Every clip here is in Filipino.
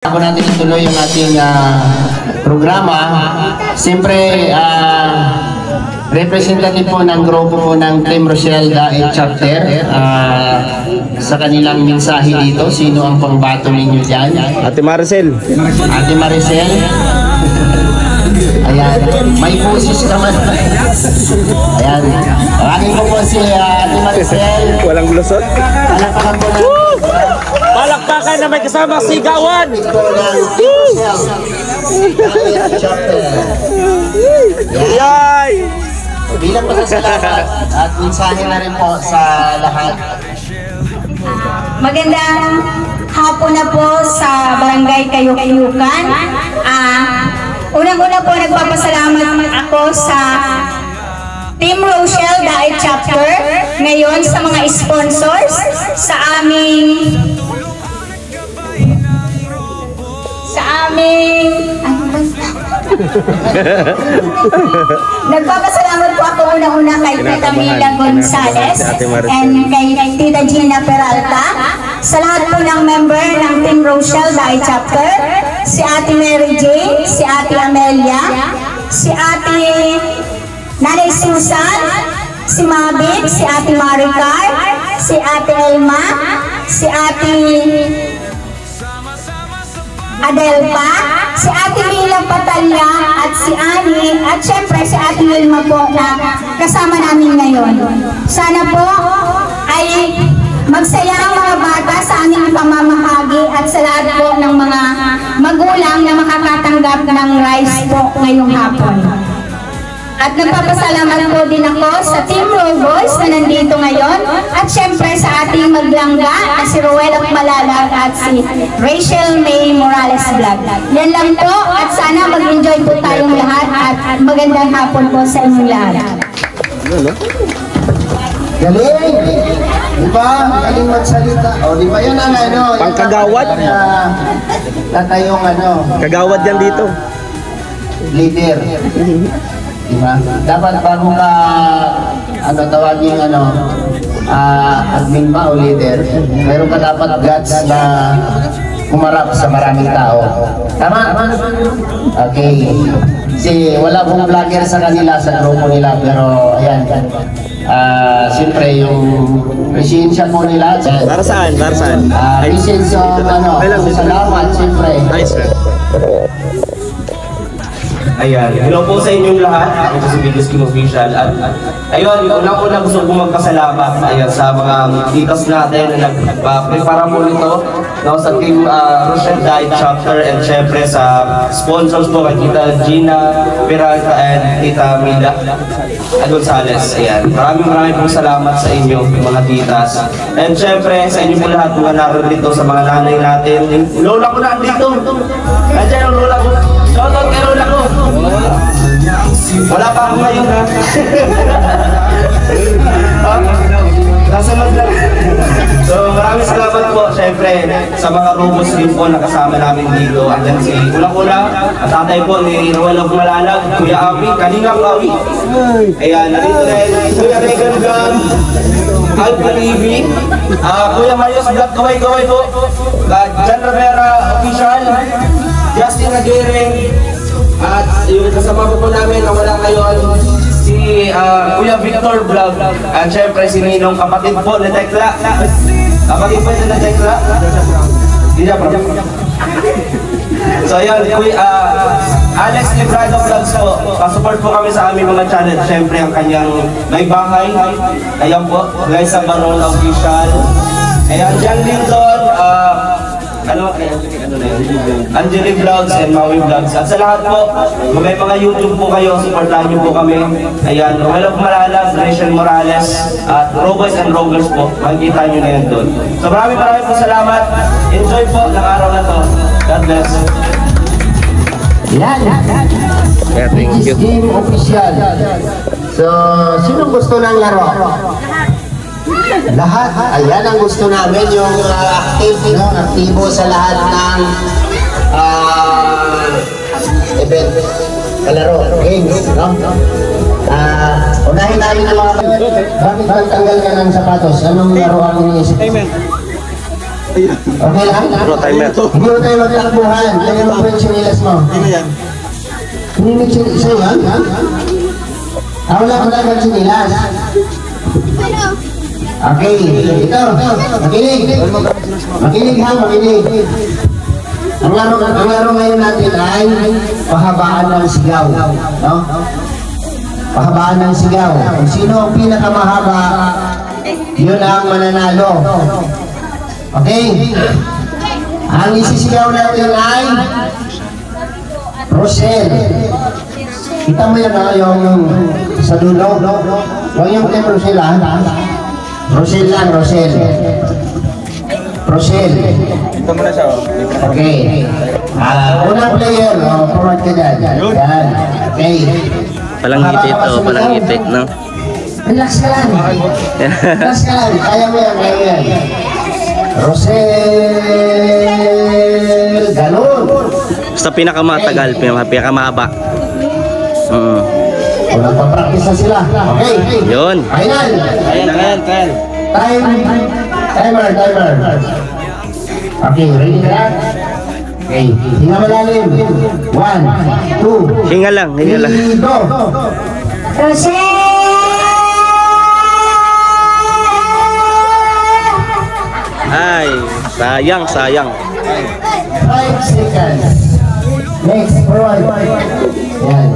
Bago natin ituloy yung ating programa, siyempre representative po ng grupo po ng Team Rochelle Daet Chapter, sa kanilang mensahe dito, sino ang pangbato ninyo dyan? Ate Maricel. Ate Maricel. Ayan, may busis naman. Ayan, tawagin ko po si Ate Maricel. Walang lusot. Palakpakan po na. Palakpakan na may kasama sigawan. Yay! Bilang pasasalamat at mensahe na rin po sa lahat. Magandang hapon na po sa Barangay Kayuk-Kayukan. Unang-una po nagpapasalamat ako sa Team Rochelle Daet Chapter, ngayon sa mga sponsors sa aming nagpapasalamat po ako unang-una kay Tita Mila Gonzales and kay Tita Gina Peralta, sa lahat po ng member ng Team Rochelle Daet Chapter, si Ate Mary Jane, si Ate Amelia, si Ate Nanay Susan, si Mabik, si Ate Maricar, si Ate Elma, si Ate Adelpa, si Ate Mila Patalya, at si Ani, at syempre si Ate Wilma po na kasama namin ngayon. Sana po ay magsaya ang mga bata sa aming pamamahagi at sa lahat po ng mga magulang na makakatanggap ng rice po ngayong hapon. At nagpapasalamat po din ako sa Team Roboys na nandito ngayon at syempre sa ating maglangga na si Roel Malalag at si Rachel May Morales Vlog. Yan lang po at sana mag-enjoy po tayong lahat at magandang hapon po sa inyong lahat. Galing! Diba? Galing magsalita. O, diba yun ang ano? Pangkagawad? Tatayong ano? Kagawad yan dito. Leader. Diba? Dapat bago ka tawagin admin ba o leader, meron ka dapat guts na kumarap sa maraming tao. Tama? Okay. Wala pong vlogger sa kanila, sa grupo nila, pero ayan. Siyempre yung presensya po nila. Para saan? Para saan? Presensya salamat siyempre. Nice, sir. Ayan, hello po sa inyong lahat. Ako si Biggest King Official. At ayun, unang-unang gusto ko magpasalamat sa mga titas natin na nagprepara po nito. Sa Team Rochelle Daet Chapter and syempre sa sponsors po kay Tita Gina Peralta and Tita Mila Gonzales. Ayan, maraming pong salamat sa inyo mga titas. And syempre sa inyo po lahat mga naroon dito sa mga nanay natin. Lola ko na dito. Nandiyan ang lola ko. Shoutout kay lola ko. Wala pa ako ngayon ha. Nasa maglang. So maraming salamat po syempre sa mga robos din po na kasama namin dito. Andyan si Ulang-Ulang, at tatay po ni Roel Malalag, Kuya Ami, Kalingap Ami. Ayan, narito rin Kuya Regan Gam, Alpha TV, Kuya Marius Vlog, kaway-kaway po, Jan Rivera Official, Justin Aguirre, at yung kasama po namin na wala ngayon, si Kuya Victor Vlog, at syempre si Ninong, kapatid po ni Tekla. Kapatid po ni Tekla. Hindi na bro. So yun, Alex Librado Vlogs po, pasupport po kami sa aming mga channel. Syempre ang kanyang may bahay. Ayan po, guys sa Barol Official. Ayan, Jan Lindon, Angeli Vlogs and Maui Vlogs. At sa lahat po, kung may mga YouTube po kayo, supportahan niyo po kami. Ayan, Roel Malalag, Rachel Morales, at Roboys and Rogers po. Makikita niyo na yan doon. So maraming po salamat. Enjoy po ng araw na to. God bless. Yan. Thank you. Team Official. So, sinong gusto ng laro? Lahat. Ayan ang gusto namin, yung aktibo sa lahat ng event, kalaro, games, no? Unahin namin ang mga bakit magtanggal ka ng sapatos? Anong laro ang iniisip? Okay lang? Bro, timer. Hindi mo tayo magtakbuhan. Kaya mo po yung sinilas mo. Ano yan? Hindi mo sinilas mo yan? Wala ko tayo magsinilas. Okay, ito. Makinig. Makinig ha, makinig. Ang laro ngayon natin ay pahabaan ng sigaw. No? Pahabaan ng sigaw. Kung sino ang pinakamahaba, yun ang mananalo. Okay? Ang isisigaw natin ay Rochelle. Kita mo yan yung sa dulo. Huwag yung team Rochelle ha. Rochelle lang, Rochelle. Rochelle. Ito muna siya. Okay. Unang player, forward ka dyan. Yan. Okay. Palang ngiti to, palang ngiti, no? Relax ka lang. Relax ka lang. Kaya mo yan, kaya mo yan. Rochelle. Ganun. Basta pinakamatagal, pinakamahaba. Walang pa-practice na sila. Okay. Yun. Final. Trial. Timer. Okay, ready na lang? Okay, hinga malalim. 1, 2, Hinga lang. 3, go! Rochelle! Ay, sayang. 5 seconds. Next, forward. Yan.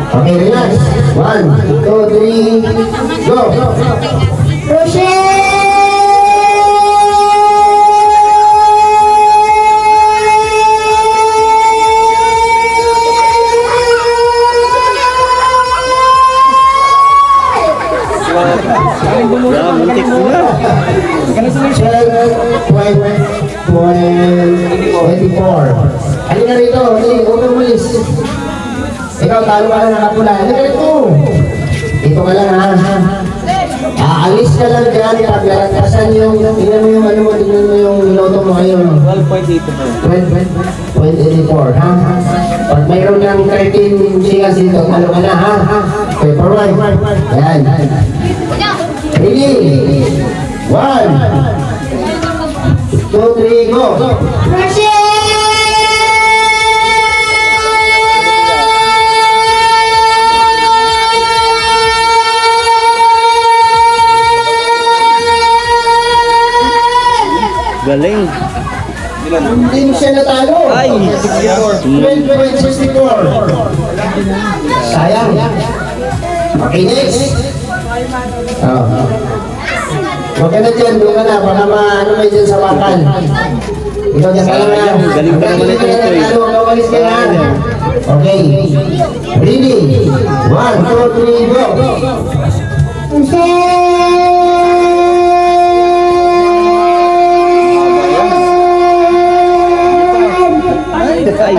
Okay, relax. 1, 2, 3, go! Rochelle! Muntik na. 12.24. Halika rito, huwag kang umalis. Ikaw, talo ka na nakapula. Halika rito. Dito ka lang ha. Aalis ka lang dyan. Paglalagpasan yung, tingnan mo yung ano mo, tingnan mo yung minuto mo ngayon. 12.84 ha. Pag mayroon ng 13 seconds dito, talo ka na ha. Okay, forward. Yan. Ready? 1, 2, 3, go! Galing. Hindi mo siya natalo. Ay! 12.64. Sayang. Okay, next. Huwag ka na dyan, doon ka na, baka maano may dyan sa wakan. Ikaw dyan ka lang na. Galing ka naman ito, Toy. Huwag ka walis ka na. Okay. Ready? 1, 2, 3, go! Ay!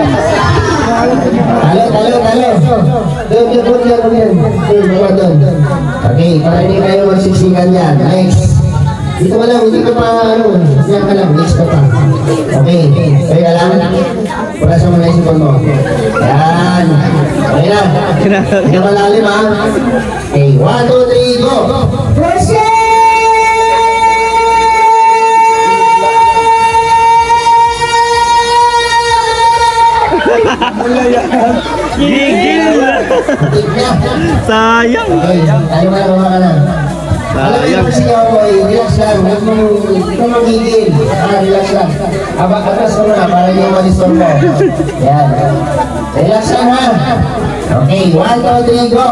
Okay, para hindi kayo magsisikan yan. Next. Dito ka lang, hindi ka pa, yan ka lang, next ka pa. Okay, okay ka lang. Wala sa mga isipon mo. Yan. Okay na. Hindi ka malalim ha. Okay, 1, 2, 3, go! Gigil! Sayang! Okay, tayo ka na, ka na. Alam mo yung sigaw mo, relax lang. Huwag mo magigil. Relax lang. Atas mo na para hindi ma-disturb mo. Yan. Relax lang ha. Okay, 1, 2, 3, go!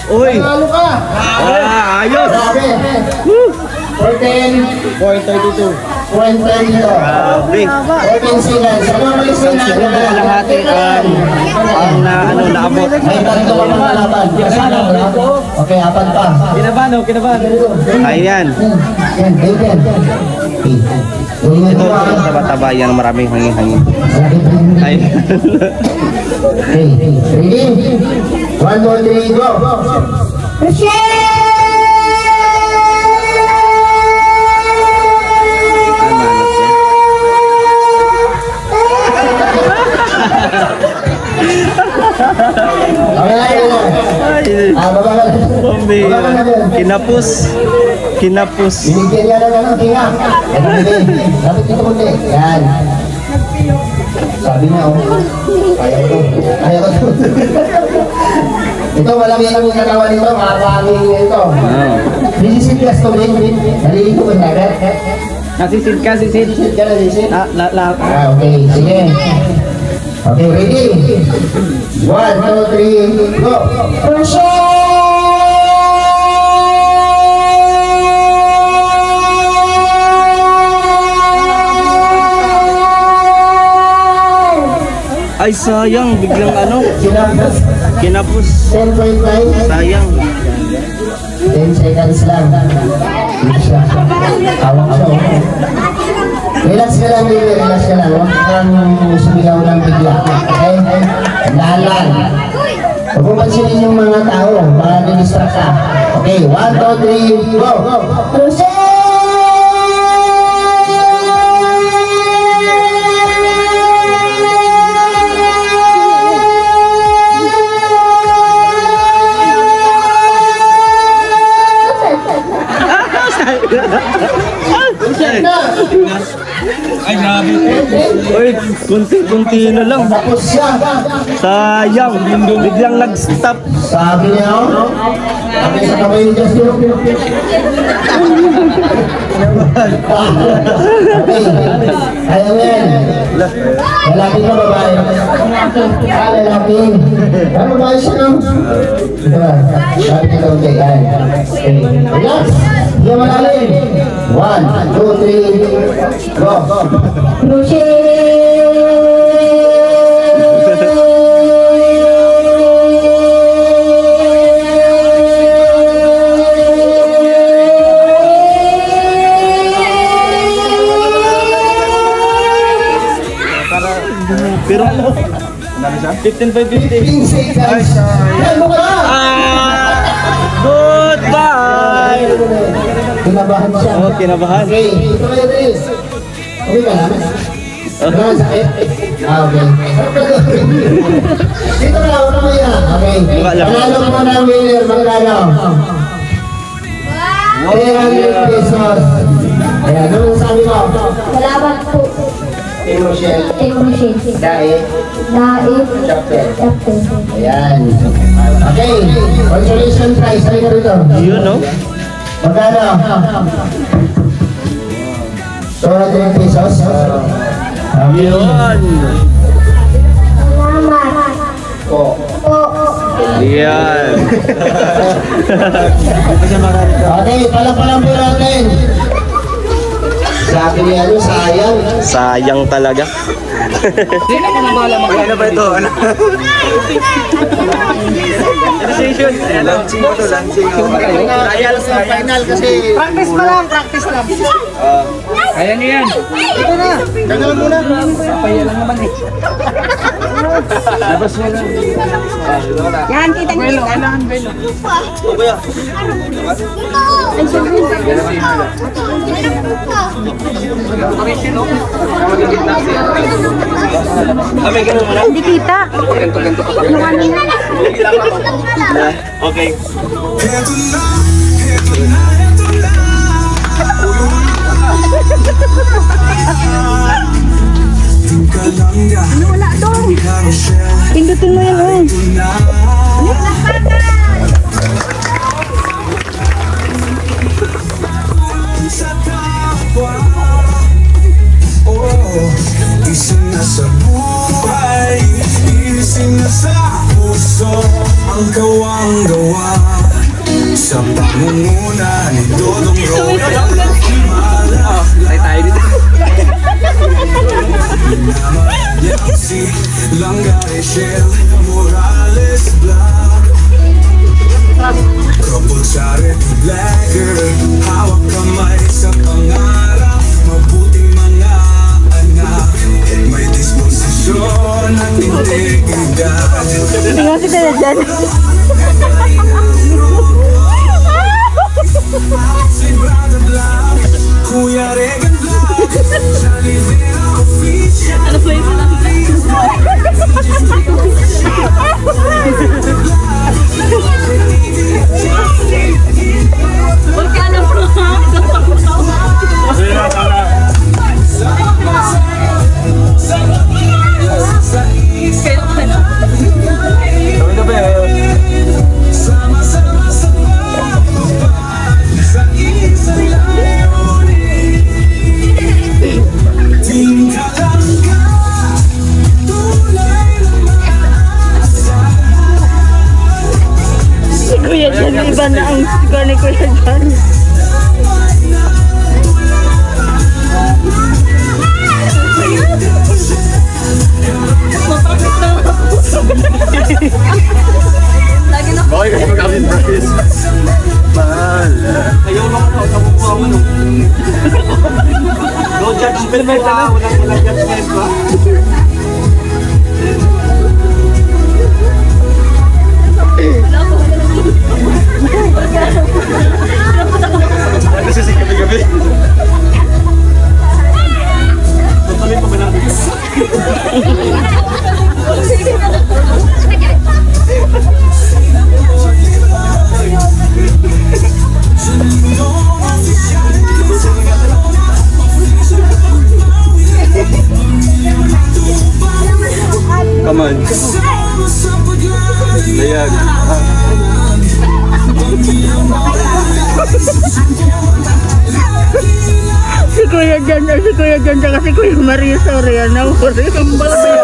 Uy! Talo ka! Ayos! Grabe! 410, 432. 432. Grabe! 14 seconds. Ano ang malis na natin? Kalahati ang naabot. May tatlo ka mga laban. Okay, apat pa. Kinabahan. Ay yan. Yan, bacon. Ito taba-taba yan, maraming hangin-hangin. Ay. Okay, ready? 1, 2, 3, go! Rochelle! Kinapos. Kinapos. Binigyan niya ng ano, tinga. Yan, hindi. Dapat dito kundi. Yan. Sabi niya, oh. Kaya ko. Kaya ko. Ito, malaki ang nagawa nito. Makakaming ito. Nisisid ka, Stobin. Nalilito ko na. Nasisid ka, sisid. Nisisid ka, nasisid. Okay, sige. Okay, ready? 1, 2, 3, go! Ay, sayang. Biglang ano. Kinapos. Kinapos. 10.5. Sayang. 10 seconds lang. Hindi siya. Tawag siya. Relax ka lang, baby. Relax ka lang. Huwag kang sumigaw ng bigla. Okay? Dahan-dahan. Huwag mong pansinin yung mga tao. Baka nilistrap ka. Okay, 1, 2, 3, go! Ay, grabe. Uy, kunti-kunti na lang. Tapos siya. Sayang. Biglang nag-stop. Sabi niya, oh. Sabi sa kamay ni Justin. Okay. Kaya mo yan. Lalaki ka babae. Lalaki. Ano babae siya, no? Diba? Sabi ka daw, okay. Okay. Relax. Hindi malalim. 1, 2, 3, go. Pero ano? 15 by 50. 15 seconds. Yan mo ka na. Goodbye! Kinabahan siya. Oh, kinabahan. Okay, ito kayo Riz. Okay ka na? Wala ang sakit? Okay. Dito na, wala mo yan. Okay. Panalo mo na winner, magkano? 300 pesos. Ayan, ano sabi mo? Salamat po. Team Rochelle. Dahil. Chapter. Ayan. Okay. Consolation prize. Halika rito. Yun, no? Magkano? 200 pesos. Yun. Salamat. Po. Yan. Okay, pala-palang po natin. Sabi niya, ano, sayang. Sayang talaga. Ano ba ito? Ano? Decision. Launching mo to, launching. Trial sa final kasi. Practice pa lang, practice lang. Kaya niyo yan. Ito na. Kagalan muna. Papaya lang naman eh. Labas mo lang. Yan, kita niyo. Kailangan belo. Ay, syempre. Kami, ganun mo na. Hindi kita. Ganto-ganto ka pa. Yung ano na. Okay. Wala dong. Pindutin mo yan, Ising na sa buhay, ising na sa puso, ang kawang-gawa sa pangunguna ni Dodong Roque. Ay tayo dito. Namayang si Langga Rachel Morales Black, couple sa red blagger, hawak kamay sa pangarap, mabuting mga anak, may disposisyon at integridad. Tingnan kita na dyan. Si Brother Black, Kuya Regan Black, Boy, kasi mag-amin practice. Mahal. Ayaw lang ako sa kukuha mo no. No judgment pa. Walang judgment pa. Kasi si gabi-gabi. Tutuloy pa ba natin? Come on. Layag. Si Kuya Ganda, si Kuya Ganda kasi Kuya Maria Soriano. Ang balabay.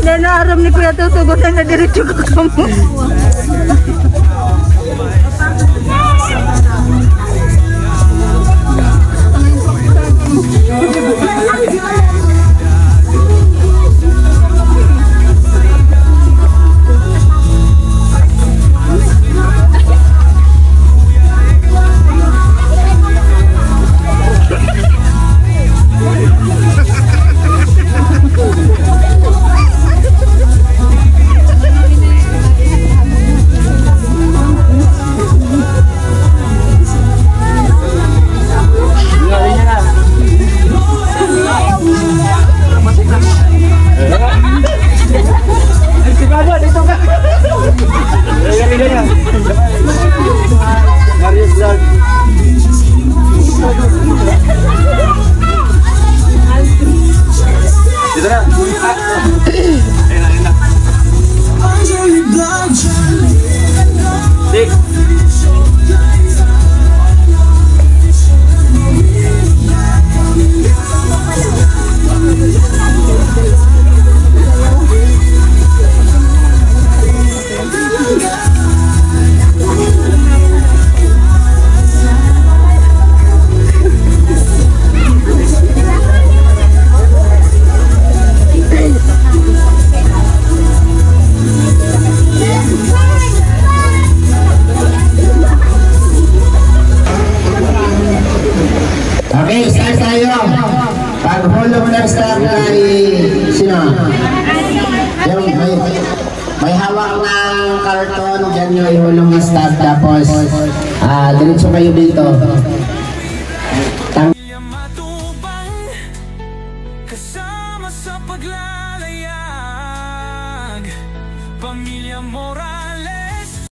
Nanaram ni Kuya tutugutan na diretso ka kamo. Okay, start tayo. Pag-hulog ng start ay sino? Yung may hawak ng karton, dyan nyo ihulog ng start. Tapos, diretso kayo dito. Matubang kasama sa paglalayag, Pamilya Moral.